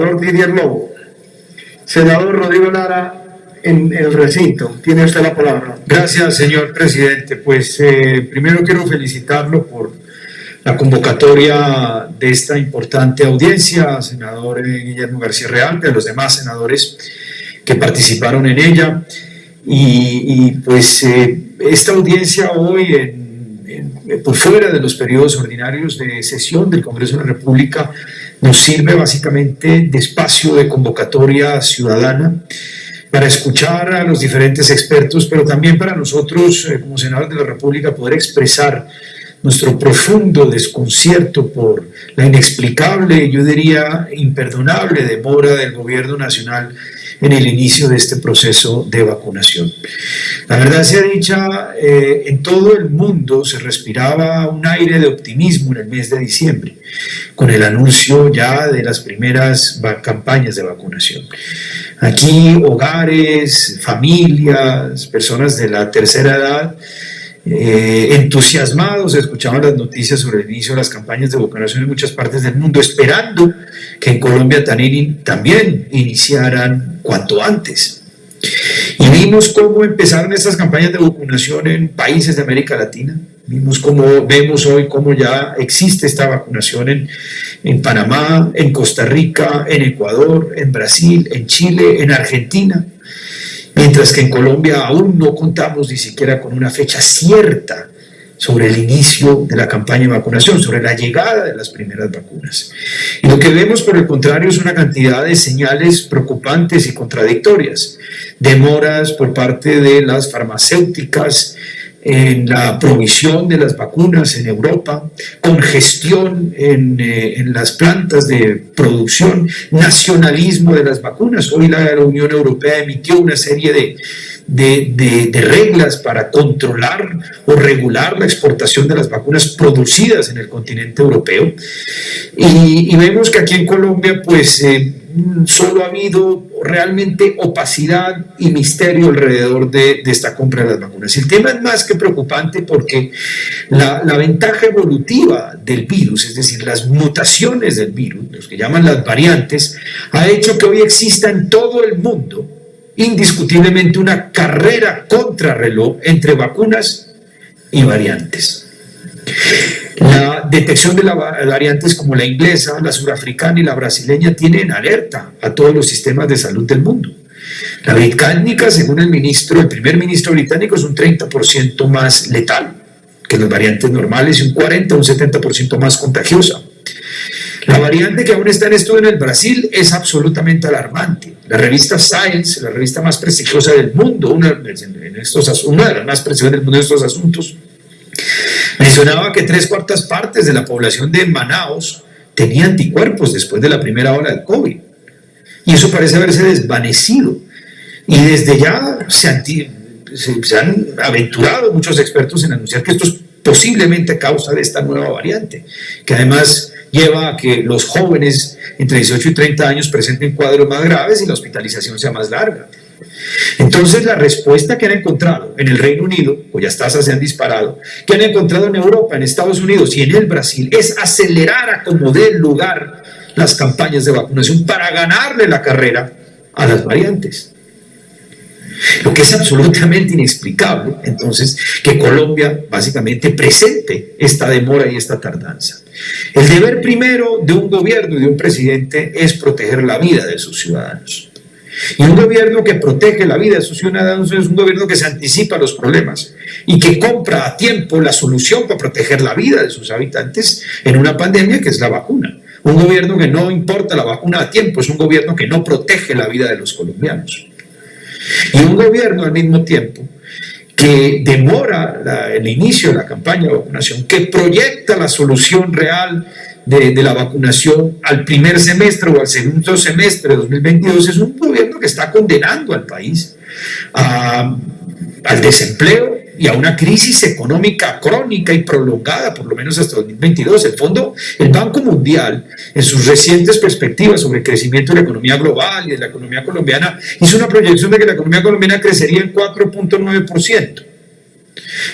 Senador Didier Lobo. Senador Rodrigo Lara, en el recinto. Tiene usted la palabra. Gracias, señor presidente. Pues primero quiero felicitarlo por la convocatoria de esta importante audiencia, senador Guillermo García Realpe, a los demás senadores que participaron en ella. Y pues esta audiencia hoy, por fuera de los periodos ordinarios de sesión del Congreso de la República, nos sirve básicamente de espacio de convocatoria ciudadana para escuchar a los diferentes expertos, pero también para nosotros, como senadores de la República, poder expresar nuestro profundo desconcierto por la inexplicable, yo diría imperdonable demora del gobierno nacional en el inicio de este proceso de vacunación. La verdad sea dicha, en todo el mundo se respiraba un aire de optimismo en el mes de diciembre, con el anuncio ya de las primeras campañas de vacunación. Aquí hogares, familias, personas de la tercera edad, entusiasmados escuchaban las noticias sobre el inicio de las campañas de vacunación en muchas partes del mundo, esperando que en Colombia también iniciaran cuanto antes. Y vimos cómo empezaron estas campañas de vacunación en países de América Latina. Vemos hoy cómo ya existe esta vacunación en Panamá, en Costa Rica, en Ecuador, en Brasil, en Chile, en Argentina. Mientras que en Colombia aún no contamos ni siquiera con una fecha cierta sobre el inicio de la campaña de vacunación, sobre la llegada de las primeras vacunas. Y lo que vemos, por el contrario, es una cantidad de señales preocupantes y contradictorias. Demoras por parte de las farmacéuticas en la provisión de las vacunas en Europa, congestión en las plantas de producción, nacionalismo de las vacunas. Hoy la Unión Europea emitió una serie de reglas para controlar o regular la exportación de las vacunas producidas en el continente europeo. Y vemos que aquí en Colombia pues solo ha habido realmente opacidad y misterio alrededor de esta compra de las vacunas. El tema es más que preocupante porque la ventaja evolutiva del virus, es decir, las mutaciones del virus, los que llaman las variantes, ha hecho que hoy exista en todo el mundo indiscutiblemente una carrera contrarreloj entre vacunas y variantes. La detección de las variantes como la inglesa, la surafricana y la brasileña tienen alerta a todos los sistemas de salud del mundo. La británica, según el primer ministro británico, es un 30% más letal que las variantes normales y un 40 o un 70% más contagiosa. La variante que aún está en estudio en el Brasil es absolutamente alarmante. La revista Science, la revista más prestigiosa del mundo, una de las más prestigiosas del mundo en estos asuntos, mencionaba que 3/4 partes de la población de Manaos tenía anticuerpos después de la primera ola del COVID. Y eso parece haberse desvanecido. Y desde ya se han aventurado muchos expertos en anunciar que esto es posiblemente causa de esta nueva variante, que además lleva a que los jóvenes entre 18 y 30 años presenten cuadros más graves y la hospitalización sea más larga. Entonces la respuesta que han encontrado en el Reino Unido, cuyas tasas se han disparado, que han encontrado en Europa, en Estados Unidos y en el Brasil, es acelerar a como dé lugar las campañas de vacunación para ganarle la carrera a las variantes. Lo que es absolutamente inexplicable, entonces, que Colombia básicamente presente esta demora y esta tardanza. El deber primero de un gobierno y de un presidente es proteger la vida de sus ciudadanos. Y un gobierno que protege la vida de sus ciudadanos es un gobierno que se anticipa a los problemas y que compra a tiempo la solución para proteger la vida de sus habitantes en una pandemia que es la vacuna. Un gobierno que no importa la vacuna a tiempo es un gobierno que no protege la vida de los colombianos. Y un gobierno al mismo tiempo que demora el inicio de la campaña de vacunación, que proyecta la solución real de la vacunación al primer semestre o al segundo semestre de 2022, es un gobierno que está condenando al país al desempleo y a una crisis económica crónica y prolongada, por lo menos hasta 2022. El Banco Mundial, en sus recientes perspectivas sobre el crecimiento de la economía global y de la economía colombiana, hizo una proyección de que la economía colombiana crecería en 4.9%.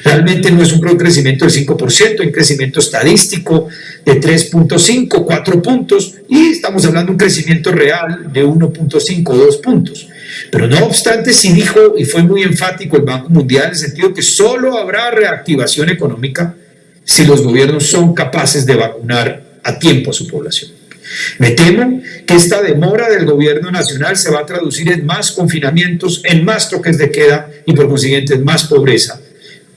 Realmente no es un crecimiento del 5%, un crecimiento estadístico de 3.5, 4 puntos, y estamos hablando de un crecimiento real de 1.5, 2 puntos. Pero no obstante, sí dijo, y fue muy enfático el Banco Mundial, en el sentido que solo habrá reactivación económica si los gobiernos son capaces de vacunar a tiempo a su población. Me temo que esta demora del gobierno nacional se va a traducir en más confinamientos, en más toques de queda y por consiguiente en más pobreza,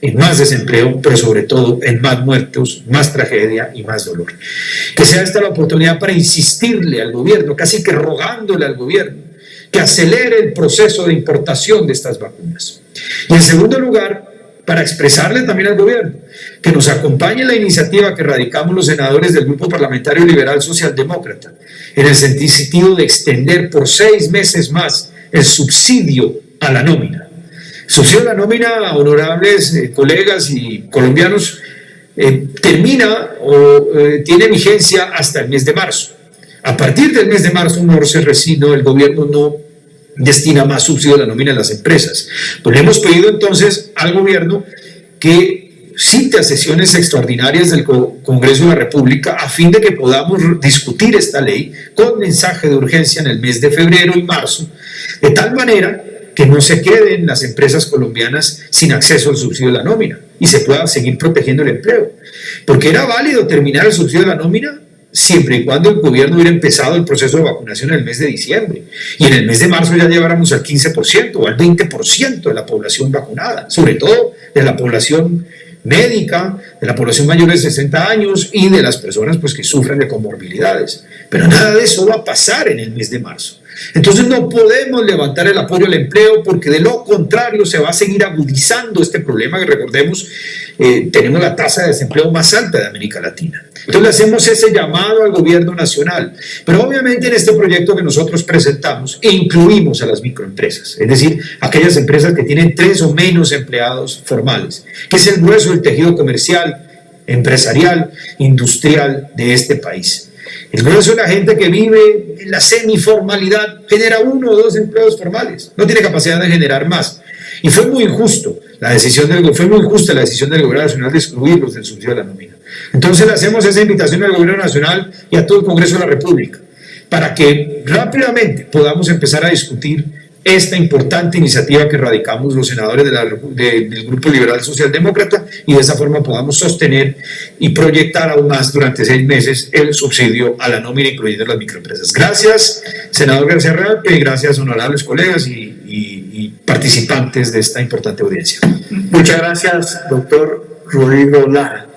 en más desempleo, pero sobre todo en más muertos, más tragedia y más dolor. Que sea esta la oportunidad para insistirle al gobierno, casi que rogándole al gobierno, que acelere el proceso de importación de estas vacunas. Y en segundo lugar, para expresarle también al gobierno que nos acompañe en la iniciativa que radicamos los senadores del Grupo Parlamentario Liberal Socialdemócrata, en el sentido de extender por 6 meses más el subsidio a la nómina. El subsidio a la nómina, honorables colegas y colombianos, termina o tiene vigencia hasta el mes de marzo. A partir del mes de marzo, el gobierno no destina más subsidio a la nómina a las empresas. Pues le hemos pedido entonces al gobierno que cite a sesiones extraordinarias del Congreso de la República a fin de que podamos discutir esta ley con mensaje de urgencia en el mes de febrero y marzo, de tal manera que no se queden las empresas colombianas sin acceso al subsidio de la nómina y se pueda seguir protegiendo el empleo. Porque era válido terminar el subsidio de la nómina siempre y cuando el gobierno hubiera empezado el proceso de vacunación en el mes de diciembre y en el mes de marzo ya lleváramos al 15% o al 20% de la población vacunada, sobre todo de la población médica, de la población mayor de 60 años y de las personas pues, que sufren de comorbilidades. Pero nada de eso va a pasar en el mes de marzo. Entonces no podemos levantar el apoyo al empleo porque de lo contrario se va a seguir agudizando este problema que recordemos tenemos la tasa de desempleo más alta de América Latina. Entonces le hacemos ese llamado al gobierno nacional, pero obviamente en este proyecto que nosotros presentamos incluimos a las microempresas, es decir, aquellas empresas que tienen 3 o menos empleados formales, que es el grueso del tejido comercial, empresarial, industrial de este país. El grueso de la gente que vive en la semiformalidad genera 1 o 2 empleos formales, no tiene capacidad de generar más. Y fue muy injusta la decisión del gobierno nacional de excluirlos del subsidio de la nómina. Entonces le hacemos esa invitación al gobierno nacional y a todo el Congreso de la República para que rápidamente podamos empezar a discutir esta importante iniciativa que radicamos los senadores del Grupo Liberal Socialdemócrata y de esa forma podamos sostener y proyectar aún más durante 6 meses el subsidio a la nómina, incluyendo las microempresas. Gracias, senador García Realpe, y gracias, honorables colegas y participantes de esta importante audiencia. Muchas gracias, doctor Rodrigo Lara.